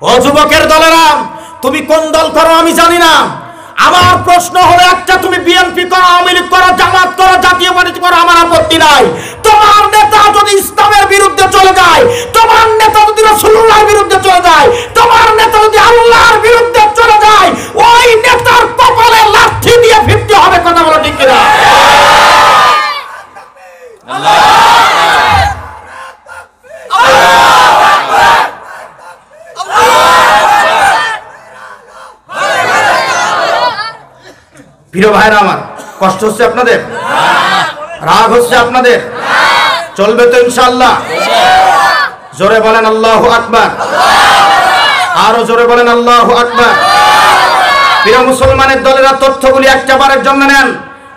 ও যুবকের দলেরা, তুমি কোন দল করো আমি জানি না, আমার প্রশ্ন হলো একটা, তুমি বিএনপি করো, আওয়ামী লীগ করো, জামাত করো, জাতীয় পার্টি করো, আমার আপত্তি নাই। তোমার নেতা যদি ইসলামের বিরুদ্ধে চলে যায়, তোমার নেতা যদি রাসূলুল্লাহর বিরুদ্ধে চলে যায়, তোমার নেতা যদি আল্লাহর বিরুদ্ধে চলে যায়, ওই নেতার কপালে লাঠি দিয়ে 50 হবে। কথা বলো ঠিক কিনা? প্রিয় ভাইরা আমার, কষ্ট হচ্ছে আপনাদের? রাগ হচ্ছে আপনাদের? চলবে তো ইনশাআল্লাহ? জোরে বলেন আল্লাহু আকবার, আরো জোরে বলেন আল্লাহু আকবার। প্রিয় মুসলমানের দলেরা, তথ্যগুলি একবারের জন্য নেন।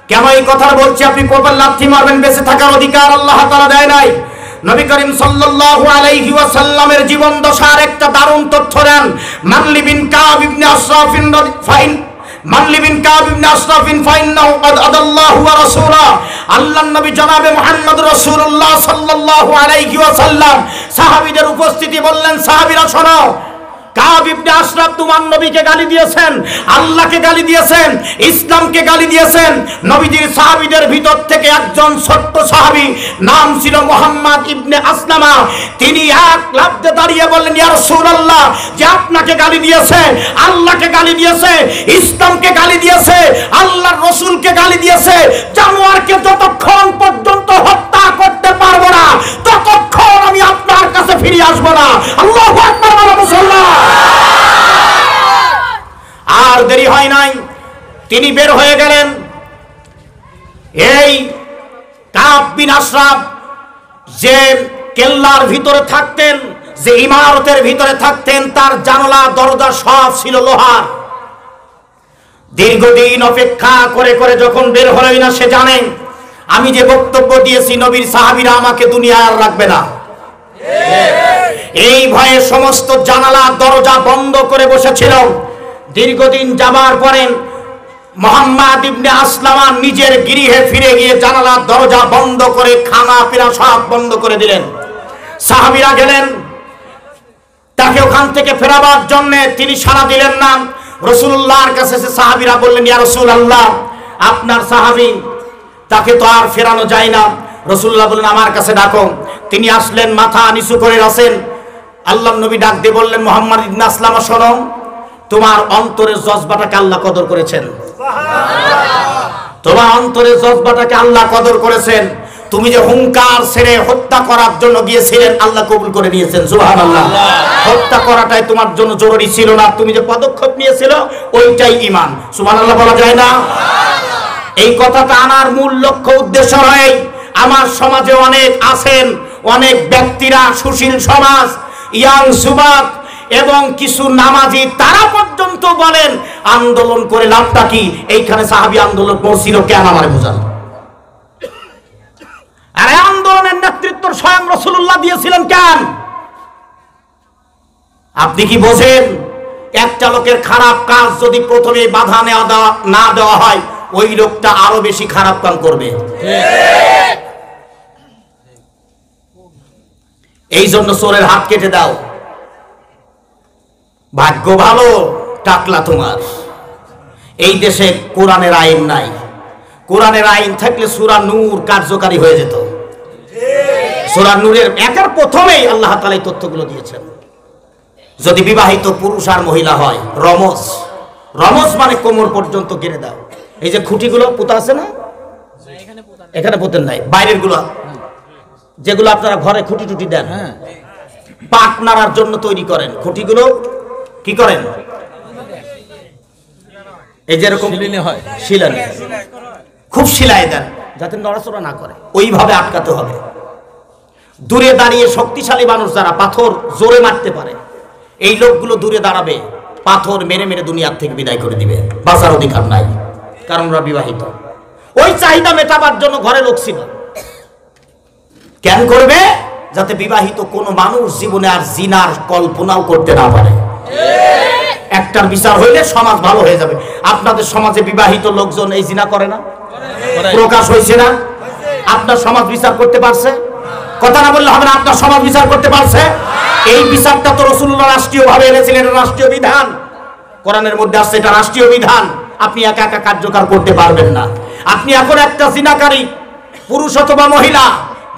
কেন এই কথা বলছি? আপনি কপাল লাথি মারবেন, বেঁচে থাকার অধিকার আল্লাহ তাআলা দেয় নাই। নবী করিম সাল্লাল্লাহু আলাইহি ওয়াসাল্লামের জীবন দশার একটা দারুণ তথ্য দেন। মানলি বিন কাব ইবনে আশরাফিন ফাইন মানলি বিন কাব ইবনে আশরাফিন ফাইন্নাহু ক্বাদ আদাল্লাহু ওয়া রাসূলুহু। আল্লাহর নবী জনাবে মুহাম্মদ রাসূলুল্লাহ সাল্লাল্লাহু আলাইহি ওয়াসাল্লাম সাহাবীদের উপস্থিতি বললেন, সাহাবীরা শোনো, কাব ইবনে আশরাফ তোমার নবীকে গালি দিয়েছেন, আল্লাহকে গালি দিয়েছেন, ইসলামকে গালি দিয়েছেন। নবীজির সাহাবীদের ভিতর থেকে একজন ছোট্ট সাহাবী, নাম ছিল মুহাম্মদ ইবনে আসলামা। তিনি এক লাফে দাঁড়িয়ে বললেন, ইয়া রাসূলুল্লাহ, যে আপনাকে গালি দিয়েছে, আল্লাহকে গালি দিয়েছে, ইসলামকে গালি দিয়েছে, আল্লাহর রাসূলকে গালি দিয়েছে, জানোয়ারকে যতক্ষণ পর্যন্ত হত্যা করতে পারবো না, ততক্ষণ আমি আপনার কাছে ফিরে আসবো না। আল্লাহু আকবার, মুসলমান। আর দেরি হয় নাই, তিনি বের হয়ে গেলেন। এই কাব বিন আশরাফ যে কেল্লার ভিতরে থাকতেন, যে ইমারতের ভিতরে থাকতেন, তার জানালা দরজা সব ছিল লোহার। দীর্ঘদিন অপেক্ষা করে করে যখন বের হলোই না, সে জানেন আমি যে বক্তব্য দিয়েছি, নবীর সাহাবীরা আমাকে দুনিয়া আর রাখবে না। এই ভয়ে সমস্ত জানালা দরজা বন্ধ করে বসেছিল। দীর্ঘদিন যাবার পরে মুহাম্মদ ইবনে আসলামা নিজের গৃহে ফিরে গিয়ে জানালা দরজা বন্ধ করে খানা পিনা সব বন্ধ করে দিলেন। সাহাবীরা গেলেন তাকে ওখান থেকে ফেরাবার জন্য, তিনি সাড়া দিলেন না। রাসূলুল্লাহর কাছে সাহাবীরা বললেন, ইয়া রাসূলুল্লাহ, আপনার সাহাবী, তাকে তো আর ফেরানো যায় না। রাসূলুল্লাহ বললেন, আমার কাছে ডাকো। তিনি আসলেন, মাথা নিচু করে আছেন। আল্লাহর নবী ডাক দিয়ে বললেন, মুহাম্মদ ইবনে আসলামা, শোনো, তোমার অন্তরের জজবাটাকে আল্লাহ কদর করেছেন। তোমার অন্তরের জজবাটাকে আল্লাহ কদর করেছেন। তুমি যে হুঙ্কার ছেড়ে হত্যা করার জন্য গিয়েছিলেন, আল্লাহ কবুল করে নিয়েছেন। সুবহানাল্লাহ। হত্যা করাটাই তোমার জন্য জরুরি ছিল না, তুমি যে পদক্ষেপ নিয়েছিল ওইটাই ঈমান। সুবহানাল্লাহ বলা যায় না? এই কথাটা আনার মূল লক্ষ্য উদ্দেশ্য হয়, আমার সমাজে অনেক আছেন, অনেক ব্যক্তিরা, সুশীল সমাজ, ইয়াং যুবক এবং কিছু নামাজি, তারা পর্যন্ত বলেন আন্দোলন করে লাভটা কি? এইখানে সাহাবী আন্দোলন করছিল কেন, আমারে বুঝান। আরে আন্দোলনের নেতৃত্ব স্বয়ং রাসূলুল্লাহ দিয়েছিলেন কেন? আপনি কি বোঝেন? একটা লোকের খারাপ কাজ যদি প্রথমে বাধা না দেওয়া হয়, ওই লোকটা আরো বেশি খারাপ কাজ করবে। এই জন্য চোরের হাত কেটে দাও। ভাগ্য ভালো, টাকলা তোমার। এই দেশে কোরআনের আইন নাই। কোরআনের আইন থাকলে সূরা নূর কার্যকারী হয়ে যেত। সূরা নূরের একের প্রথমেই আল্লাহ তাআলা এই তথ্যগুলো দিয়েছেন। যদি বিবাহিত পুরুষ আর মহিলা হয়, রমজ, রমজ মানে কোমর পর্যন্ত গেড়ে দাও। এই যে খুঁটিগুলো পোতা আছে না, এখানে পোতেন নাই, বাইরের গুলো যেগুলো আপনারা ঘরে খুঁটি টুটি দেন, পাট নাড়ার জন্য তৈরি করেন, খুঁটিগুলো কি করেন? এই যেরকম শিলানি, খুব শিলাই দেন যাতে নড়াচড়া না করে, ওইভাবে আটকাতে হবে। দূরে দাঁড়িয়ে শক্তিশালী মানুষ যারা পাথর জোরে মারতে পারে, এই লোকগুলো দূরে দাঁড়াবে, পাথর মেরে মেরে দুনিয়ার থেকে বিদায় করে দিবে। বাঁচার অধিকার নাই, কারণ ওরা বিবাহিত। ওই চাহিদা মেটাবার জন্য ঘরে লোক ছিল। কেন করবে? যাতে বিবাহিত কোনো মানুষ জীবনে আর জিনার কল্পনাও করতে না পারে। একটার বিচার হইলে সমাজ ভালো হয়ে যাবে। আপনাদের সমাজে বিবাহিত লোকজন এই জিনা করে না? প্রকাশ হয়েছে না? আপনার সমাজ বিচার করতে পারছে? কথা না বললে হবে না, আপনার সমাজ বিচার করতে পারছে? এই বিচারটা তো রাসূলুল্লাহ রাষ্ট্রীয়ভাবে এনেছিলেন, এটা রাষ্ট্রীয় বিধান, কোরআনের মধ্যে আছে, এটা রাষ্ট্রীয় বিধান। আপনি একা একা কার্যকর করতে পারবেন না। আপনি এখন একটা জিনাকারী পুরুষ অথবা মহিলা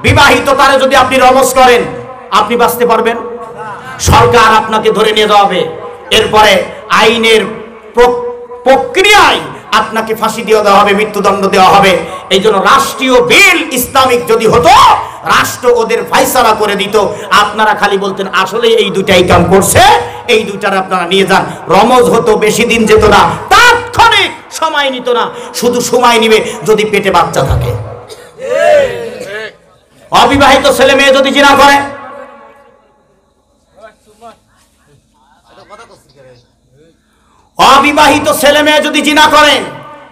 বিবাহিত, তারে যদি আপনি রমজ করেন, আপনি বাঁচতে পারবেন? সরকার আপনাকে ধরে নিয়ে যাবে, এরপরে আইনের প্রক্রিয়ায় আপনাকে ফাঁসি দিয়ে দেওয়া হবে, মৃত্যুদণ্ড দেওয়া হবে। এই জন্য রাষ্ট্রীয় বিল ইসলামিক যদি হতো, রাষ্ট্র ওদের ফায়সালা করে দিত, আপনারা খালি বলতেন আসলে এই দুইটাই কাম করছে, এই দুইটার আপনারা নিয়ে যান। রমজ হতো, বেশি দিন যেত না, তাৎক্ষণিক সময় নিত না, শুধু সময় নিবে যদি পেটে বাচ্চা থাকে। অবিবাহিত ছেলে মেয়ে যদি জিনা করে, অবিবাহিত ছেলে মেয়ে যদি জিনা করে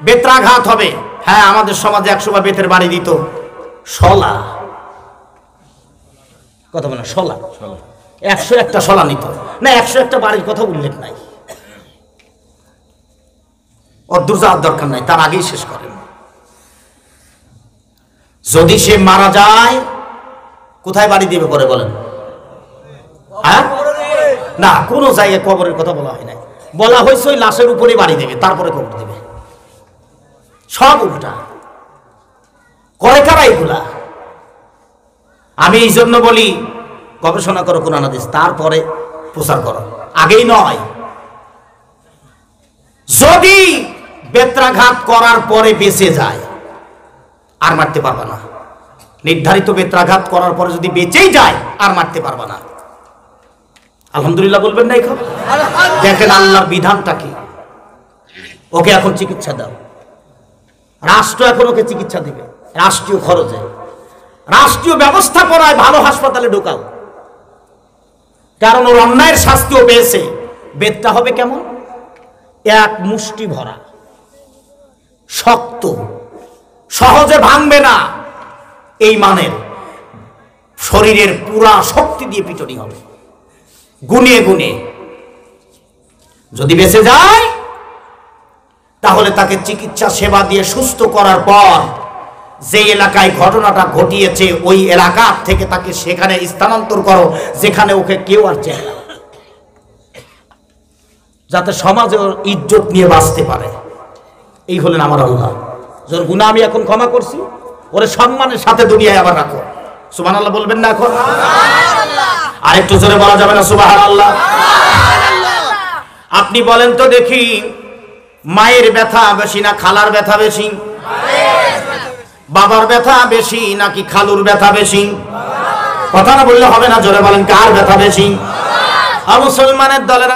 বেত্রাঘাত হবে। হ্যাঁ, আমাদের সমাজে 100 বার বেতের বাড়ি দিত, শলা, কথা বলে শলা, 101টা শলা নিত না, 101টা বাড়ির কথা উল্লেখ নাই, অদূর যাওয়ার দরকার নাই, তার আগেই শেষ করেন। যদি সে মারা যায়, কোথায় বাড়ি দিবে করে বলেন? হ্যাঁ, না, কোন জায়গায় কবরের কথা বলা হয় নাই, বলা হয়েছে ওই লাশের উপরে বাড়ি দেবে, তারপরে কবর দেবে। সব উল্টা করে কারা এগুলা? আমি এই জন্য বলি, গবেষণা করো কোরআন হাদিস, তারপরে প্রচার করো, আগেই নয়। যদি বেত্রাঘাত করার পরে বেঁচে যায়, আর মারতে পারবা না। নির্ধারিত বেত্রাঘাত করার পরে যদি বেঁচেই যায়, আর মারতে পারবা না। আলহামদুলিল্লাহ বলবেন না? এখন দেখেন আল্লাহর বিধানটা কি। ওকে এখন চিকিৎসা দাও, রাষ্ট্র এখন ওকে চিকিৎসা দিবে, রাষ্ট্রীয় খরচে, রাষ্ট্রীয় ব্যবস্থাপনায় ভালো হাসপাতালে ঢোকাও, কারণ ওর অন্যায়ের শাস্তিও পেয়েছে। বেদটা হবে কেমন? এক মুষ্টি ভরা, শক্ত, সহজে ভাঙবে না, এই মানের শরীরের পুরা শক্তি দিয়ে পিটনি হবে, গুনে গুনে। যদি বেঁচে যায়, তাহলে তাকে চিকিৎসা সেবা দিয়ে সুস্থ করার পর যে এলাকায় ঘটনাটা ঘটিয়েছে, ওই এলাকা থেকে তাকে সেখানে স্থানান্তর করো, যেখানে ওকে কেউ আর চেনে না, যাতে সমাজে ওর ইজ্জত নিয়ে বাঁচতে পারে। এই হলেন আমার আল্লাহ, যার গুনাহ আমি এখন ক্ষমা করছি, ওরে সম্মানের সাথে দুনিয়ায় আবার রাখো। সুবহানাল্লাহ বলবেন না? এখন আর একটু জোরে বলা যাবে না সুবহানাল্লাহ? আপনি বলেন তো দেখি, মায়ের ব্যথা বেশি না খালার ব্যথা বেশি? বাবার ব্যথা বেশি নাকি খালুর ব্যথা বেশি? কথা না বললে হবে না, জোরে বলেন কার ব্যথা বেশি? মুসলমানের দলেরা